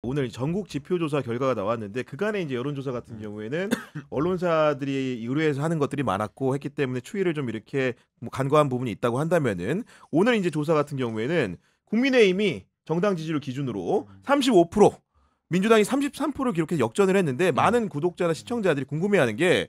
오늘 전국 지표조사 결과가 나왔는데 그간의 이제 여론조사 같은 경우에는 언론사들이 의뢰해서 하는 것들이 많았고 했기 때문에 추이를 좀 이렇게 뭐 간과한 부분이 있다고 한다면은 오늘 이제 조사 같은 경우에는 국민의힘이 정당 지지율 기준으로 35%, 민주당이 33%를 기록해서 역전을 했는데 많은 구독자나 시청자들이 궁금해하는 게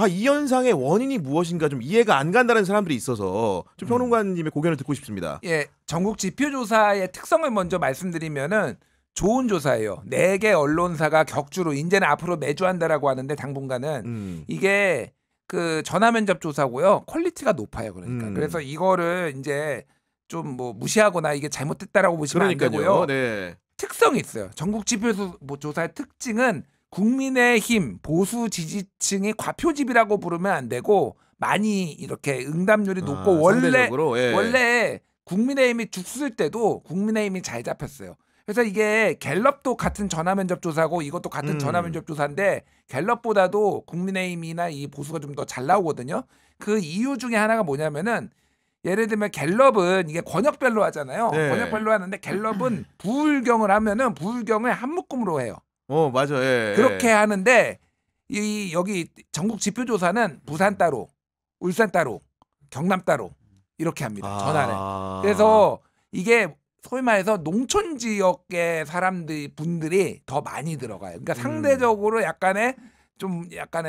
이 현상의 원인이 무엇인가 좀 이해가 안 간다는 사람들이 있어서 좀 평론가님의 고견을 듣고 싶습니다. 예, 전국 지표조사의 특성을 먼저 말씀드리면은 좋은 조사예요. 4개 언론사가 격주로 이제는 앞으로 매주 한다라고 하는데 당분간은 이게 그 전화 면접 조사고요. 퀄리티가 높아요. 그러니까 그래서 이거를 이제 좀 뭐 무시하거나 이게 잘못됐다라고 보시면 안 되고요. 네. 특성이 있어요. 전국 지표조사의 특징은 국민의힘 보수 지지층이 과표집이라고 부르면 안 되고 많이 이렇게 응답률이 높고 원래 국민의힘이 죽쓸 때도 국민의힘이 잘 잡혔어요. 그래서 이게 갤럽도 같은 전화면접 조사고 이것도 같은 전화면접 조사인데 갤럽보다도 국민의힘이나 이 보수가 좀 더 잘 나오거든요. 그 이유 중에 하나가 뭐냐면은 예를 들면 갤럽은 이게 권역별로 하잖아요. 네. 권역별로 하는데 갤럽은 부울경을 하면은 부울경을 한 묶음으로 해요. 맞아. 예. 그렇게 하는데 여기 전국 지표조사는 부산 따로, 울산 따로, 경남 따로 이렇게 합니다. 전화를. 그래서 이게 소위 말해서 농촌 지역의 분들이 더 많이 들어가요. 그러니까 상대적으로 약간의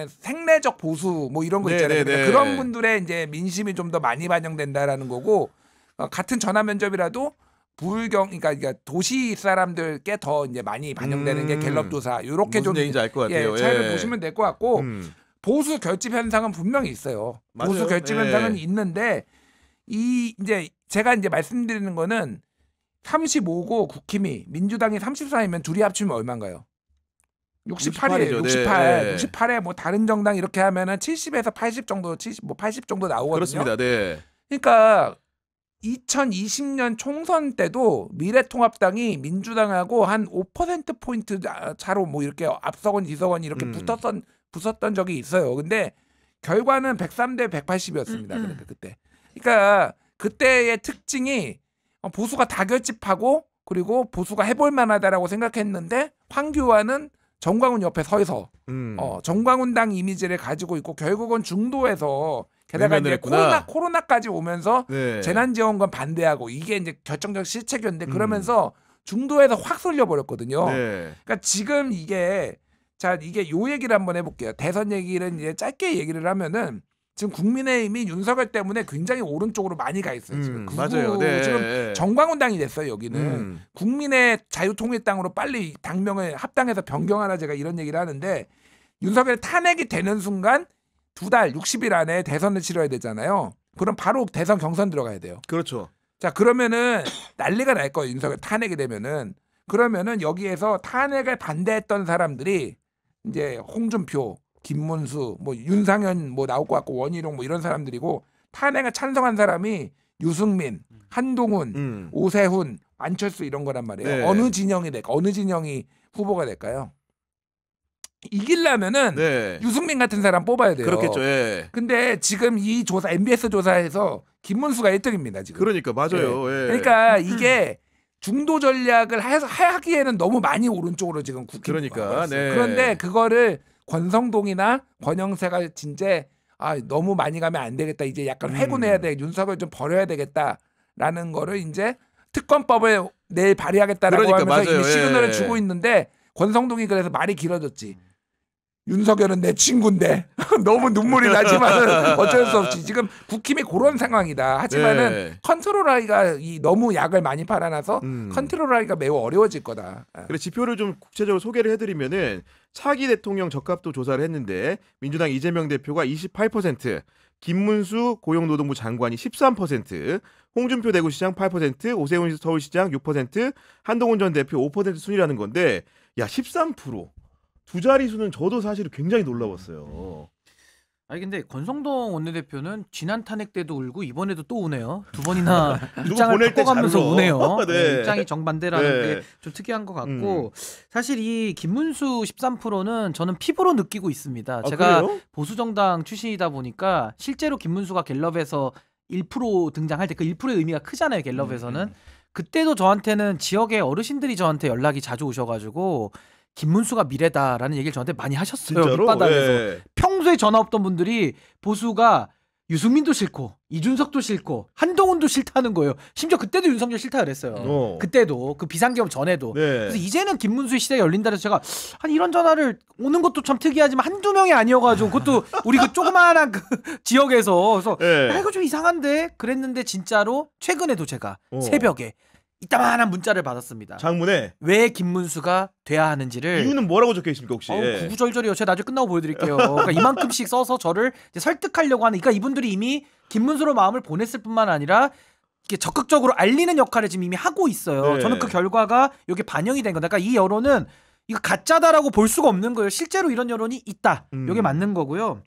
생내적 보수 뭐 이런 거 있잖아요. 그러니까 그런 분들의 이제 민심이 좀 더 많이 반영된다라는 거고 같은 전화 면접이라도 그러니까 도시 사람들께 더 이제 많이 반영되는 게 갤럽 조사. 이렇게 좀 얘기인지 알 것 같아요. 차이를 보시면 될 것 같고 보수 결집 현상은 분명히 있어요. 맞아요. 보수 결집 현상은 있는데 이제 제가 이제 말씀드리는 거는 35고 국힘이 민주당이 34이면 둘이 합치면 얼마인가요? 68이에요. 68에 뭐 다른 정당 이렇게 하면은 70에서 80 정도, 80 정도 나오거든요. 그렇습니다. 네. 그러니까 2020년 총선 때도 미래통합당이 민주당하고 한 5% 포인트 차로 뭐 이렇게 앞서건 뒤서건 이렇게 붙었던 적이 있어요. 근데 결과는 103대 180이었습니다. 그러니까 그때. 그러니까 그때의 특징이 보수가 다결집하고 그리고 보수가 해볼 만하다라고 생각했는데 황교안은 정광훈 옆에 서서 정광훈당 이미지를 가지고 있고 결국은 중도에서 게다가 이제 코로나까지 오면서 재난지원금 반대하고 이게 이제 결정적 실책이었는데 그러면서 중도에서 확 쏠려버렸거든요. 그러니까 지금 이게 요 얘기를 한번 해볼게요. 대선 얘기를 이제 짧게 얘기를 하면은 지금 국민의힘이 윤석열 때문에 굉장히 오른쪽으로 많이 가 있어요. 지금 맞아요. 지금 정광훈당이 됐어요. 여기는 국민의 자유통일당으로 빨리 당명을 합당해서 변경하라 제가 이런 얘기를 하는데 윤석열 탄핵이 되는 순간 2달 60일 안에 대선을 치러야 되잖아요. 그럼 바로 대선 경선 들어가야 돼요. 그렇죠. 자 그러면은 난리가 날 거예요. 윤석열 탄핵이 되면은 그러면은 여기에서 탄핵을 반대했던 사람들이 이제 홍준표 김문수, 뭐 윤상현 뭐 나올 것 같고 원희룡 뭐 이런 사람들이고 탄핵에 찬성한 사람이 유승민, 한동훈, 오세훈, 안철수 이런 거란 말이에요. 어느 진영이 후보가 될까요? 이기려면은 유승민 같은 사람 뽑아야 돼요. 그렇겠죠. 근데 지금 이 조사 MBS 조사에서 김문수가 1등입니다. 지금. 그러니까 맞아요. 그러니까 이게 중도 전략을 하기에는 너무 많이 오른쪽으로 지금 그러니까. 그런데 그거를 권성동이나 권영세가 진짜 너무 많이 가면 안 되겠다. 이제 약간 회군해야 돼. 윤석열 좀 버려야 되겠다라는 거를 이제 특검법을 내일 발의하겠다라고 하면서 이미 시그널을 주고 있는데 권성동이 그래서 말이 길어졌지. 윤석열은 내 친구인데 너무 눈물이 나지만은 어쩔 수 없지. 지금 국힘이 그런 상황이다. 하지만은 컨트롤하기가 너무 약을 많이 팔아놔서 컨트롤하기가 매우 어려워질 거다. 그래 지표를 좀 구체적으로 소개를 해드리면은 차기 대통령 적합도 조사를 했는데 민주당 이재명 대표가 28%, 김문수 고용노동부 장관이 13%, 홍준표 대구시장 8%, 오세훈 서울시장 6%, 한동훈 전 대표 5% 순이라는 건데 13%. 두 자릿수는 저도 사실 굉장히 놀라웠어요. 아니 근데 권성동 원내대표는 지난 탄핵 때도 울고 이번에도 또 우네요. 두 번이나 입장을 바꿔가면서 우네요. 입장이 정반대라는 게 좀 특이한 것 같고 사실 이 김문수 13%는 저는 피부로 느끼고 있습니다. 제가 그래요? 보수정당 출신이다 보니까 실제로 김문수가 갤럽에서 1% 등장할 때 그 1%의 의미가 크잖아요. 갤럽에서는. 그때도 저한테는 지역의 어르신들이 저한테 연락이 자주 오셔가지고 김문수가 미래다라는 얘기를 저한테 많이 하셨어요. 진짜로? 밑바닥에서. 예. 평소에 전화 없던 분들이 보수가 유승민도 싫고 이준석도 싫고 한동훈도 싫다는 거예요. 심지어 그때도 윤석열 싫다 그랬어요. 그때도 그 비상계엄 전에도. 네. 그래서 이제는 김문수의 시대가 열린다 해서 제가 한 이런 전화를 오는 것도 참 특이하지만 한두 명이 아니어가지고 그것도 우리 그 조그마한 그 지역에서 그래서 네. 야, 이거 좀 이상한데 그랬는데 진짜로 최근에도 제가 새벽에 이따만한 문자를 받았습니다. 장문에 왜 김문수가 돼야 하는지를. 이유는 뭐라고 적혀 있습니까 혹시? 구구절절이요. 제가 나중에 끝나고 보여드릴게요. 그러니까 이만큼씩 써서 저를 이제 설득하려고 하는. 그러니까 이분들이 이미 김문수로 마음을 보냈을 뿐만 아니라 이렇게 적극적으로 알리는 역할을 지금 이미 하고 있어요. 네. 저는 그 결과가 여기 반영이 된 거다. 그러니까 이 여론은 이거 가짜다라고 볼 수가 없는 거예요. 실제로 이런 여론이 있다. 이게 맞는 거고요.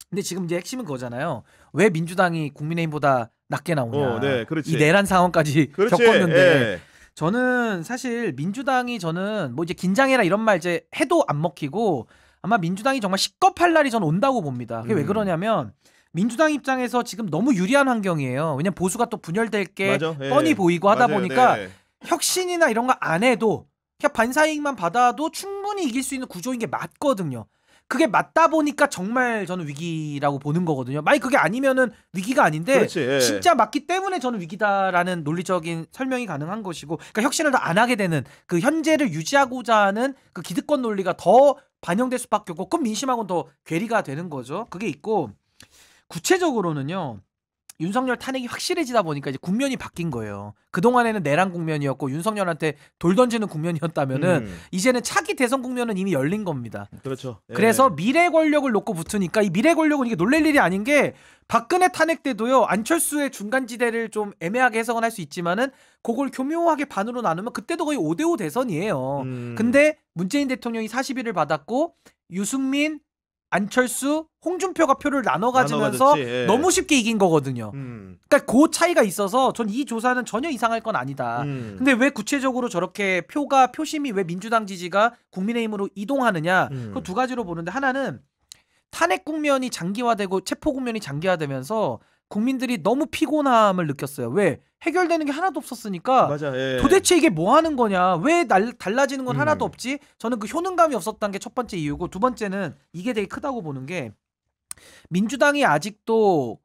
근데 지금 이제 핵심은 그거잖아요. 왜 민주당이 국민의힘보다 낮게 나오냐. 네, 그렇지. 이 내란 상황까지 그렇지. 겪었는데. 예. 저는 사실 민주당이 저는 뭐 이제 긴장해라 이런 말 이제 해도 안 먹히고 아마 민주당이 정말 식겁할 날이 저는 온다고 봅니다. 그게 왜 그러냐면 민주당 입장에서 지금 너무 유리한 환경이에요. 왜냐면 보수가 또 분열될 게 맞아. 예. 뻔히 보이고 하다 맞아요. 보니까 네. 혁신이나 이런 거 안 해도 그냥 반사이익만 받아도 충분히 이길 수 있는 구조인 게 맞거든요. 그게 맞다 보니까 정말 저는 위기라고 보는 거거든요. 만약 그게 아니면은 위기가 아닌데 그렇지, 예. 진짜 맞기 때문에 저는 위기다라는 논리적인 설명이 가능한 것이고, 그러니까 혁신을 더 안 하게 되는 그 현재를 유지하고자 하는 그 기득권 논리가 더 반영될 수밖에 없고, 그럼 민심하고는 더 괴리가 되는 거죠. 그게 있고, 구체적으로는요. 윤석열 탄핵이 확실해지다 보니까 이제 국면이 바뀐 거예요. 그동안에는 내란 국면이었고 윤석열한테 돌 던지는 국면이었다면은 이제는 차기 대선 국면은 이미 열린 겁니다. 그렇죠. 예. 그래서 미래 권력을 놓고 붙으니까 이 미래 권력은 이게 놀랄 일이 아닌 게, 박근혜 탄핵 때도요 안철수의 중간지대를 좀 애매하게 해석은 할 수 있지만은 그걸 교묘하게 반으로 나누면 그때도 거의 5대5 대선이에요. 근데 문재인 대통령이 40일을 받았고 유승민, 안철수, 홍준표가 표를 나눠 가지면서 예. 너무 쉽게 이긴 거거든요. 그러니까 그 차이가 있어서 전 이 조사는 전혀 이상할 건 아니다. 근데 왜 구체적으로 저렇게 표심이 왜 민주당 지지가 국민의힘으로 이동하느냐? 그 두 가지로 보는데, 하나는 탄핵 국면이 장기화되고 체포 국면이 장기화되면서 국민들이 너무 피곤함을 느꼈어요. 왜? 해결되는 게 하나도 없었으니까. 맞아. 예. 도대체 이게 뭐 하는 거냐? 왜 달라지는 건 하나도 없지? 저는 그 효능감이 없었다는 게 첫 번째 이유고, 두 번째는 이게 되게 크다고 보는 게, 민주당이 아직도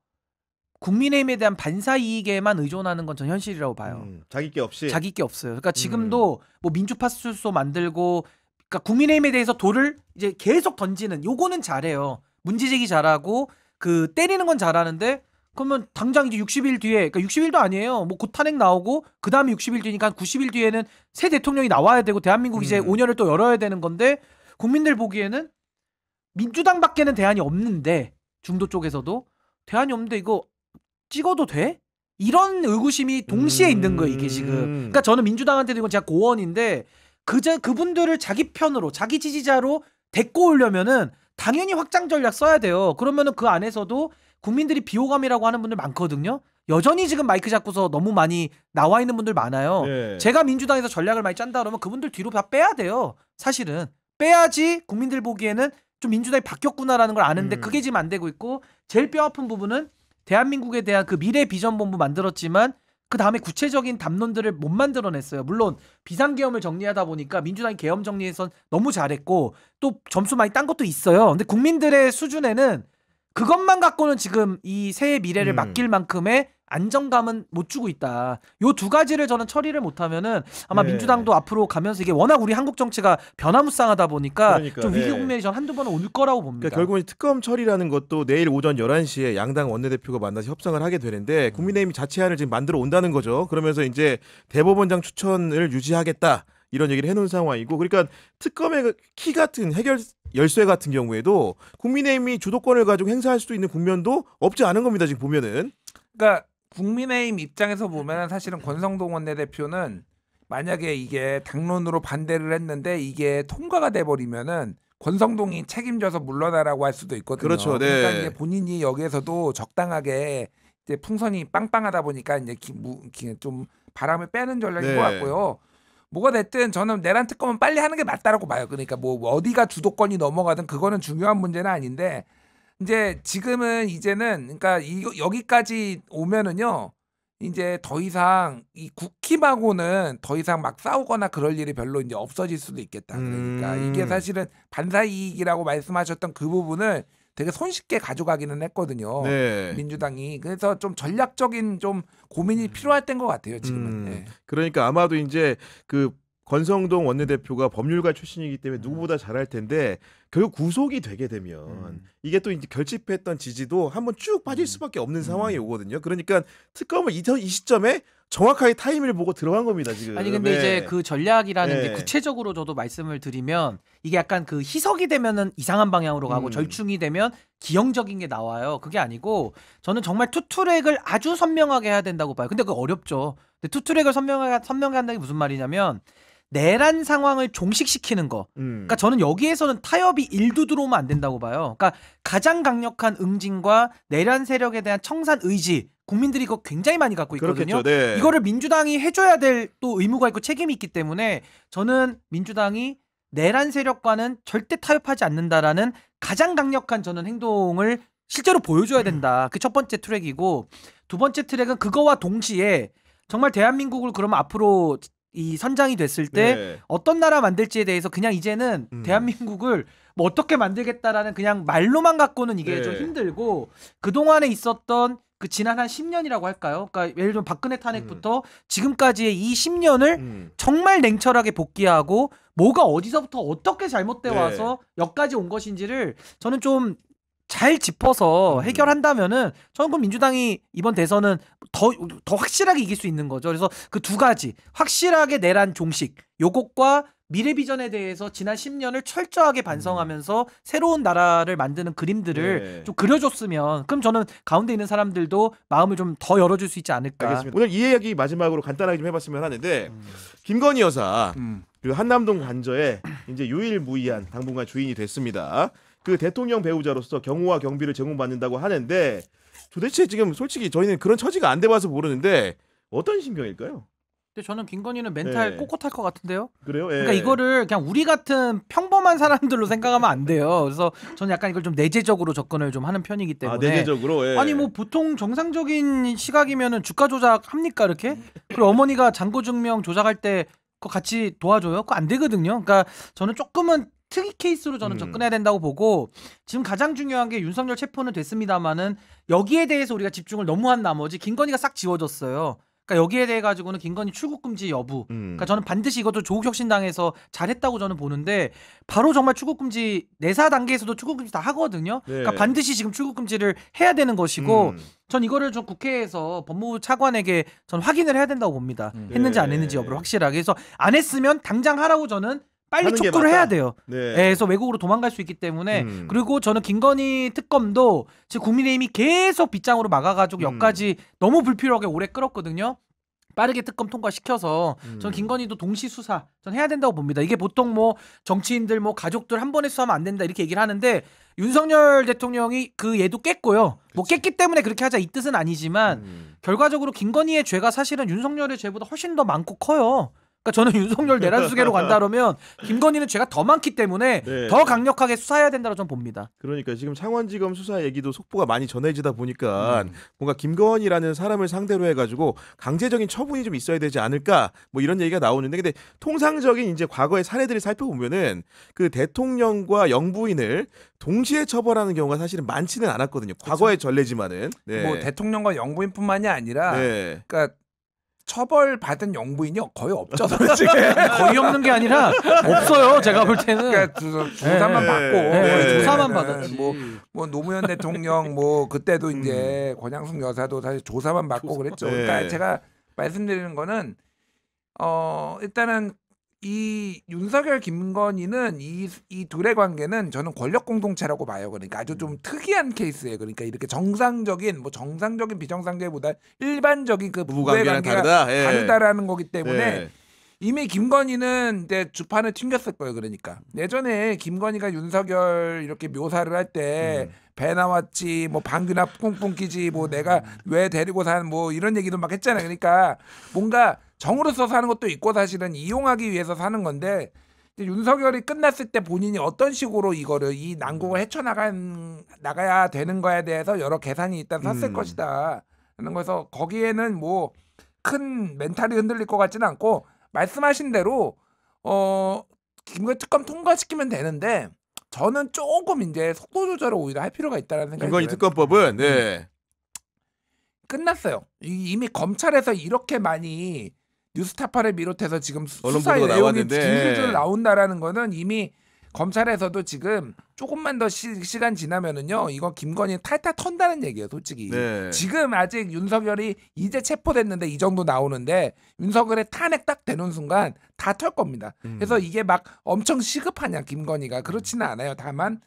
국민의힘에 대한 반사 이익에만 의존하는 건 전 현실이라고 봐요. 자기 게 없이. 자기 게 없어요. 그러니까 지금도 뭐 민주파출소 만들고, 그러니까 국민의힘에 대해서 돌을 이제 계속 던지는, 요거는 잘해요. 문제제기 잘하고 그 때리는 건 잘하는데, 그러면 당장 이제 60일 뒤에, 그러니까 60일도 아니에요. 뭐 곧 탄핵 나오고 그 다음에 60일 뒤니까 90일 뒤에는 새 대통령이 나와야 되고 대한민국 이제 5년을 또 열어야 되는 건데, 국민들 보기에는 민주당밖에는 대안이 없는데, 중도 쪽에서도 대안이 없는데 이거 찍어도 돼? 이런 의구심이 동시에 있는 거예요, 이게 지금. 그러니까 저는 민주당한테도 이건 제가 고언인데, 그분들을 자기 편으로, 자기 지지자로 데리고 오려면은 당연히 확장 전략 써야 돼요. 그러면은 그 안에서도 국민들이 비호감이라고 하는 분들 많거든요. 여전히 지금 마이크 잡고서 너무 많이 나와 있는 분들 많아요. 예. 제가 민주당에서 전략을 많이 짠다 그러면 그분들 뒤로 다 빼야 돼요. 사실은 빼야지 국민들 보기에는 좀 민주당이 바뀌었구나라는 걸 아는데, 그게 지금 안 되고 있고, 제일 뼈아픈 부분은 대한민국에 대한 그 미래 비전 본부 만들었지만 그 다음에 구체적인 담론들을 못 만들어냈어요. 물론 비상계엄을 정리하다 보니까 민주당이 계엄 정리해서 너무 잘했고 또 점수 많이 딴 것도 있어요. 근데 국민들의 수준에는 그것만 갖고는 지금 이 새해 미래를 맡길 만큼의 안정감은 못 주고 있다. 요 두 가지를 저는 처리를 못하면은 아마 네. 민주당도 앞으로 가면서, 이게 워낙 우리 한국 정치가 변화무쌍하다 보니까 그러니까, 좀 위기 네. 국면이 전 한두 번은 올 거라고 봅니다. 그러니까 결국은 특검 처리라는 것도 내일 오전 11시에 양당 원내대표가 만나서 협상을 하게 되는데, 국민의힘이 자체안을 지금 만들어 온다는 거죠. 그러면서 이제 대법원장 추천을 유지하겠다, 이런 얘기를 해놓은 상황이고, 그러니까 특검의 키 같은 해결 열쇠 같은 경우에도 국민의힘이 주도권을 가지고 행사할 수도 있는 국면도 없지 않은 겁니다, 지금 보면은. 그러니까 국민의힘 입장에서 보면은 사실은 권성동 원내대표는 만약에 이게 당론으로 반대를 했는데 이게 통과가 돼 버리면은 권성동이 책임져서 물러나라고 할 수도 있거든요. 그렇죠. 네. 그러니까 이제 본인이 여기에서도 적당하게 이제 풍선이 빵빵하다 보니까 이제 좀 바람을 빼는 전략인 네. 것 같고요. 뭐가 됐든 저는 내란 특검은 빨리 하는 게 맞다라고 봐요. 그러니까 뭐 어디가 주도권이 넘어가든 그거는 중요한 문제는 아닌데, 이제 지금은 이제는 그러니까 여기까지 오면은요, 이제 더 이상 이 국힘하고는 더 이상 막 싸우거나 그럴 일이 별로 이제 없어질 수도 있겠다. 그러니까 이게 사실은 반사 이익이라고 말씀하셨던 그 부분을 되게 손쉽게 가져가기는 했거든요. 네. 민주당이. 그래서 좀 전략적인 좀 고민이 필요할 때인 것 같아요. 지금은. 네. 그러니까 아마도 이제 그 권성동 원내대표가 법률가 출신이기 때문에 누구보다 잘할 텐데 결국 구속이 되게 되면 이게 또 이제 결집했던 지지도 한번 쭉 빠질 수밖에 없는 상황이 오거든요. 그러니까 특검을 이 시점에 정확하게 타이밍을 보고 들어간 겁니다. 지금. 아니 근데 네. 이제 그 전략이라는 네. 게 구체적으로 저도 말씀을 드리면 이게 약간 그 희석이 되면은 이상한 방향으로 가고 절충이 되면 기형적인 게 나와요. 그게 아니고 저는 정말 투트랙을 아주 선명하게 해야 된다고 봐요. 근데 그거 어렵죠. 근데 투트랙을 선명하게 한다는 게 무슨 말이냐면 내란 상황을 종식시키는 거. 그러니까 저는 여기에서는 타협이 1도 들어오면 안 된다고 봐요. 그러니까 가장 강력한 응징과 내란 세력에 대한 청산 의지, 국민들이 이거 굉장히 많이 갖고 있거든요. 그렇겠죠. 네. 이거를 민주당이 해줘야 될 또 의무가 있고 책임이 있기 때문에 저는 민주당이 내란 세력과는 절대 타협하지 않는다라는 가장 강력한 저는 행동을 실제로 보여줘야 된다. 그 첫 번째 트랙이고 두 번째 트랙은 그거와 동시에 정말 대한민국을 그러면 앞으로 이 선장이 됐을 때 네. 어떤 나라 만들지에 대해서 그냥 이제는 대한민국을 뭐 어떻게 만들겠다라는 그냥 말로만 갖고는 이게 네. 좀 힘들고 그동안에 있었던 그 지난 한 10년이라고 할까요? 그러니까 예를 들면 박근혜 탄핵부터 지금까지의 이 10년을 정말 냉철하게 복귀하고 뭐가 어디서부터 어떻게 잘못돼 와서 여기까지 온 것인지를 저는 좀 잘 짚어서 해결한다면은 저는 그 민주당이 이번 대선은 더 확실하게 이길 수 있는 거죠. 그래서 그 두 가지 확실하게 내란 종식 요것과 미래 비전에 대해서 지난 10년을 철저하게 반성하면서 새로운 나라를 만드는 그림들을 좀 그려줬으면 그럼 저는 가운데 있는 사람들도 마음을 좀 더 열어줄 수 있지 않을까. 알겠습니다. 오늘 이 이야기 마지막으로 간단하게 좀 해봤으면 하는데 김건희 여사 그 한남동 관저에 이제 유일무이한 당분간 주인이 됐습니다. 그 대통령 배우자로서 경호와 경비를 제공받는다고 하는데 도대체 지금 솔직히 저희는 그런 처지가 안 돼봐서 모르는데 어떤 심경일까요? 근데 저는 김건희는 멘탈 네. 꼿꼿할 것 같은데요. 그래요? 예. 그러니까 이거를 그냥 우리 같은 평범한 사람들로 생각하면 안 돼요. 그래서 저는 약간 이걸 좀 내재적으로 접근을 좀 하는 편이기 때문에. 내재적으로. 예. 아니 뭐 보통 정상적인 시각이면은 주가 조작 합니까 이렇게? 그리고 어머니가 잔고 증명 조작할 때 그거 같이 도와줘요? 그거 안 되거든요. 그러니까 저는 조금은 특이 케이스로 저는 접근해야 된다고 보고 지금 가장 중요한 게 윤석열 체포는 됐습니다만은 여기에 대해서 우리가 집중을 너무 한 나머지 김건희가 싹 지워졌어요. 그러니까 여기에 대해 가지고는 김건희 출국 금지 여부. 그러니까 저는 반드시 이것도 조국혁신당에서 잘했다고 저는 보는데 바로 정말 출국 금지 내사 단계에서도 출국 금지 다 하거든요. 네. 그러니까 반드시 지금 출국 금지를 해야 되는 것이고 전 이거를 좀 국회에서 법무부 차관에게 전 확인을 해야 된다고 봅니다. 했는지 안 했는지 여부를 확실하게. 그래서 안 했으면 당장 하라고 저는 빨리 하는 게 촉구를 맞다. 해야 돼요. 네. 그래서 외국으로 도망갈 수 있기 때문에 그리고 저는 김건희 특검도 지금 국민의힘이 계속 빗장으로 막아가지고 여기까지 너무 불필요하게 오래 끌었거든요. 빠르게 특검 통과시켜서 저는 김건희도 동시 수사 전 해야 된다고 봅니다. 이게 보통 뭐 정치인들 뭐 가족들 한 번에 수사하면 안 된다 이렇게 얘기를 하는데 윤석열 대통령이 그 얘도 깼고요. 뭐 깼기 때문에 그렇게 하자 이 뜻은 아니지만 결과적으로 김건희의 죄가 사실은 윤석열의 죄보다 훨씬 더 많고 커요. 그러니까 저는 윤석열 내란 수계로 간다 그러면 김건희는 죄가 더 많기 때문에 네. 더 강력하게 수사해야 된다고 저는 봅니다. 그러니까 지금 창원지검 수사 얘기도 속보가 많이 전해지다 보니까 뭔가 김건희라는 사람을 상대로 해가지고 강제적인 처분이 좀 있어야 되지 않을까 뭐 이런 얘기가 나오는데 근데 통상적인 이제 과거의 사례들을 살펴보면은 그 대통령과 영부인을 동시에 처벌하는 경우가 사실은 많지는 않았거든요. 과거의 전례지만은. 네. 뭐 대통령과 영부인뿐만이 아니라 네. 그러니까 처벌받은 영부인이 거의 없죠. 솔직히. 거의 없는 게 아니라 없어요. 제가 볼 때는. 그러니까 조사만 받고 조사만 네. 받았지. 뭐 노무현 대통령 뭐 그때도 이제 권양숙 여사도 사실 조사만 받고 그랬죠. 그러니까 네. 제가 말씀드리는 거는 일단은 이 윤석열 김건희는 이 둘의 관계는 저는 권력 공동체라고 봐요. 그러니까 아주 좀 특이한 케이스예요. 그러니까 이렇게 정상적인 비정상적보다 일반적인 그 부부의 관계가 다르다라는 거기 때문에 이미 김건희는 이제 주판을 튕겼을 거예요. 그러니까 예전에 김건희가 윤석열 이렇게 묘사를 할 때 배 나왔지 뭐 방귀나 뿡뿡 끼지 뭐 내가 왜 데리고 사는 뭐 이런 얘기도 막 했잖아요. 그러니까 뭔가 정으로서 사는 것도 있고 사실은 이용하기 위해서 사는 건데 윤석열이 끝났을 때 본인이 어떤 식으로 이 난국을 헤쳐나가야 되는 거에 대해서 여러 계산이 일단 섰을 것이다 하는 거에서 거기에는 뭐 큰 멘탈이 흔들릴 것 같지는 않고 말씀하신 대로 김건희 특검 통과시키면 되는데 저는 조금 이제 속도 조절을 오히려 할 필요가 있다는 생각이 김건희 들어요. 특검법은 네. 끝났어요. 이미 검찰에서 이렇게 많이 뉴스타파를 비롯해서 지금 언론 수사 보도가 내용이 나왔는데. 줄줄줄 나온다라는 거는 이미 검찰에서도 지금 조금만 더 시간 지나면은요 이거 김건희 탈탈 턴다는 얘기예요 솔직히. 네. 지금 아직 윤석열이 이제 체포됐는데 이 정도 나오는데 윤석열의 탄핵 딱 되는 순간 다 털 겁니다. 그래서 이게 막 엄청 시급하냐 김건희가 그렇지는 않아요. 다만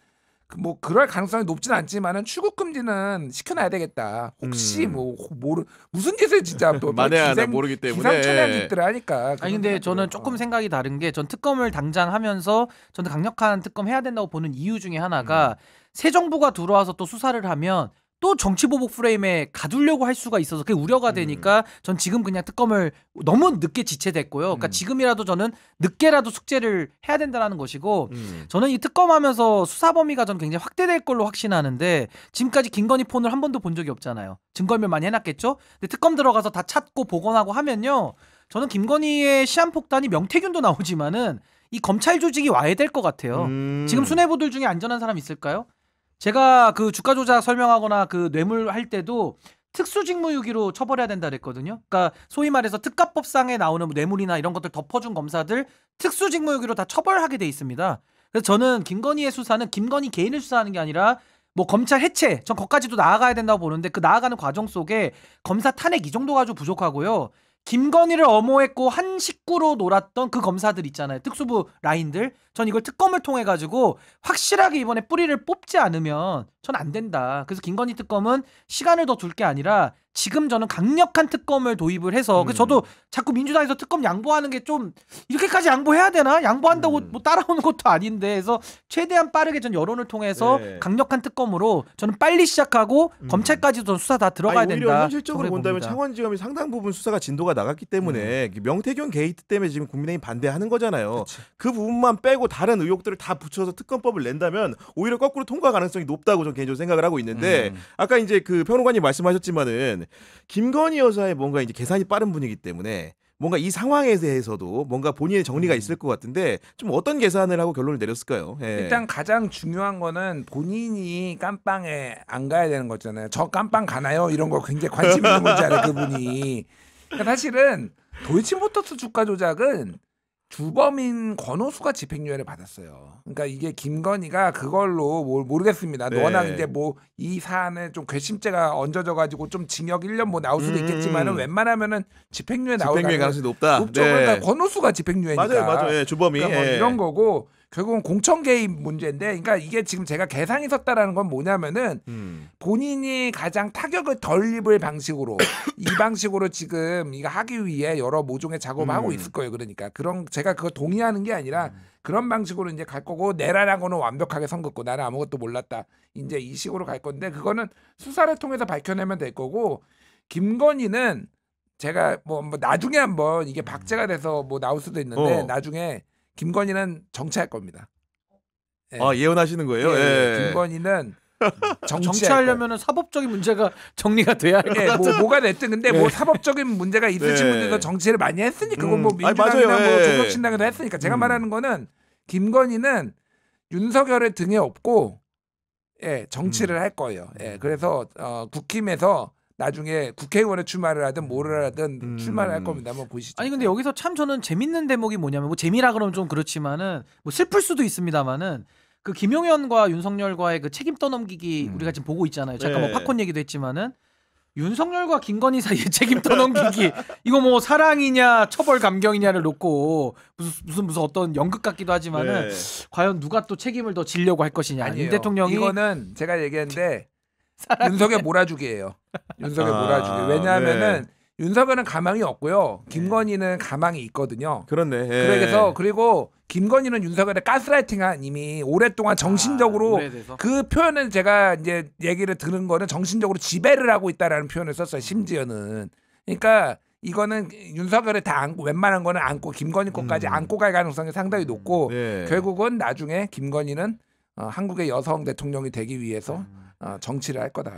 뭐 그럴 가능성이 높지는 않지만은 출국 금지는 시켜놔야 되겠다. 혹시 무슨 짓을 진짜 또 만에 하나 모르기 때문에. 기상천외한 짓들을 하니까. 아니 근데 저는 조금 생각이 다른 게 전 특검을 당장 하면서 저는 강력한 특검 해야 된다고 보는 이유 중에 하나가 새 정부가 들어와서 또 수사를 하면 또 정치 보복 프레임에 가두려고 할 수가 있어서 그게 우려가 되니까 전 지금 그냥 특검을 너무 늦게 지체됐고요. 그러니까 지금이라도 저는 늦게라도 숙제를 해야 된다는 것이고 저는 이 특검하면서 수사 범위가 전 굉장히 확대될 걸로 확신하는데 지금까지 김건희 폰을 한 번도 본 적이 없잖아요. 증거인멸 많이 해놨겠죠? 근데 특검 들어가서 다 찾고 복원하고 하면요. 저는 김건희의 시한폭탄이 명태균도 나오지만은 이 검찰 조직이 와야 될 것 같아요. 지금 수뇌부들 중에 안전한 사람 있을까요? 제가 그 주가 조작 설명하거나 그 뇌물 할 때도 특수직무유기로 처벌해야 된다 그랬거든요. 그러니까 소위 말해서 특가법상에 나오는 뇌물이나 이런 것들 덮어준 검사들 특수직무유기로 다 처벌하게 돼 있습니다. 그래서 저는 김건희의 수사는 김건희 개인을 수사하는 게 아니라 뭐 검찰 해체, 전 거기까지도 나아가야 된다고 보는데 그 나아가는 과정 속에 검사 탄핵 이 정도 가지고 부족하고요. 김건희를 엄호했고 한 식구로 놀았던 그 검사들 있잖아요. 특수부 라인들. 전 이걸 특검을 통해 가지고 확실하게 이번에 뿌리를 뽑지 않으면 전 안 된다. 그래서 김건희 특검은 시간을 더 둘 게 아니라 지금 저는 강력한 특검을 도입을 해서 그래서 저도 자꾸 민주당에서 특검 양보하는 게 좀 이렇게까지 양보해야 되나? 양보한다고 뭐 따라오는 것도 아닌데 그래서 최대한 빠르게 전 여론을 통해서 네. 강력한 특검으로 저는 빨리 시작하고 검찰까지도 수사 다 들어가야 아니, 오히려 된다. 현실적으로 저래 본다면 봅니다. 창원지검이 상당 부분 수사가 진도가 나갔기 때문에 명태균 게이트 때문에 지금 국민의힘 반대하는 거잖아요. 그 부분만 빼고 다른 의혹들을 다 붙여서 특검법을 낸다면 오히려 거꾸로 통과 가능성이 높다고 저는 개인적으로 생각을 하고 있는데 아까 이제 그 평론가님 말씀하셨지만은 김건희 여사의 뭔가 이제 계산이 빠른 분이기 때문에 뭔가 이 상황에 대해서도 뭔가 본인의 정리가 있을 것 같은데 좀 어떤 계산을 하고 결론을 내렸을까요? 예. 일단 가장 중요한 거는 본인이 깜빵에 안 가야 되는 거잖아요. 저 깜빵 가나요? 이런 거 굉장히 관심 있는 거잖아요. 그분이. 그러니까 사실은 도이치모터스 주가 조작은 주범인 권오수가 집행유예를 받았어요. 그러니까 이게 김건희가 그걸로 뭘 모르겠습니다. 네. 워낙 이제 뭐 이 사안에 좀 괘씸죄가 얹어져 가지고 좀 징역 1년 뭐 나올 수도 있겠지만은 웬만하면은 집행유예 나올 집행유예 가능성이 높다. 높죠. 네. 그러니까 권오수가 집행유예니까. 맞아요. 예, 주범이. 그러니까 뭐 예. 이런 거고 결국은 공천 개입 문제인데, 그러니까 이게 지금 제가 계산이 섰다라는 건 뭐냐면은 본인이 가장 타격을 덜 입을 방식으로 이 방식으로 지금 이거 하기 위해 여러 모종의 작업을 하고 있을 거예요. 그러니까 그런 제가 그거 동의하는 게 아니라 그런 방식으로 이제 갈 거고 내란하고는 완벽하게 선긋고 나는 아무것도 몰랐다. 이제 이 식으로 갈 건데 그거는 수사를 통해서 밝혀내면 될 거고 김건희는 제가 뭐 나중에 한번 이게 박제가 돼서 뭐 나올 수도 있는데 나중에 김건희는 정치할 겁니다. 예. 아, 예언하시는 거예요? 예. 김건희는 정치하려면은 사법적인 문제가 정리가 돼야 할 것 예, 같아요. 뭐가 됐든 근데 뭐 사법적으인 문제가 있으신 네. 분들도 정치를 많이 했으니까 그건 뭐 아니, 민주당이나 맞아요. 뭐 예. 조국신당에도 했으니까 제가 말하는 거는 김건희는 윤석열을 등에 업고 정치를 할 거예요. 그래서 국힘에서 나중에 국회의원에 출마를 하든 뭐를 하든 출마를 할 겁니다. 한번 보시죠. 아니 근데 여기서 참 저는 재밌는 대목이 뭐냐면 뭐 재미라 그러면 좀 그렇지만은 뭐 슬플 수도 있습니다만은 그 김용현과 윤석열과의 그 책임 떠넘기기 우리가 지금 보고 있잖아요. 잠깐 뭐 네. 팝콘 얘기도 했지만은 윤석열과 김건희 사이에 책임 떠넘기기 이거 뭐 사랑이냐 처벌 감경이냐를 놓고 무슨 어떤 연극 같기도 하지만은 과연 누가 또 책임을 더 지려고 할 것이냐. 아니에요. 윤 대통령이 이거는 제가 얘기했는데 윤석열 몰아주기예요. 윤석열 몰아주기. 왜냐하면은 윤석열은 가망이 없고요. 김건희는 가망이 있거든요. 그렇네. 예. 그래서 그리고 김건희는 윤석열의 가스라이팅한 이미 오랫동안 정신적으로 오래돼서. 그 표현을 제가 이제 얘기를 들은 거는 정신적으로 지배를 하고 있다라는 표현을 썼어요. 심지어는. 그러니까 이거는 윤석열을 다 안고 웬만한 거는 안고 김건희 것까지 안고 갈 가능성이 상당히 높고 결국은 나중에 김건희는 한국의 여성 대통령이 되기 위해서 정치를 할 거다.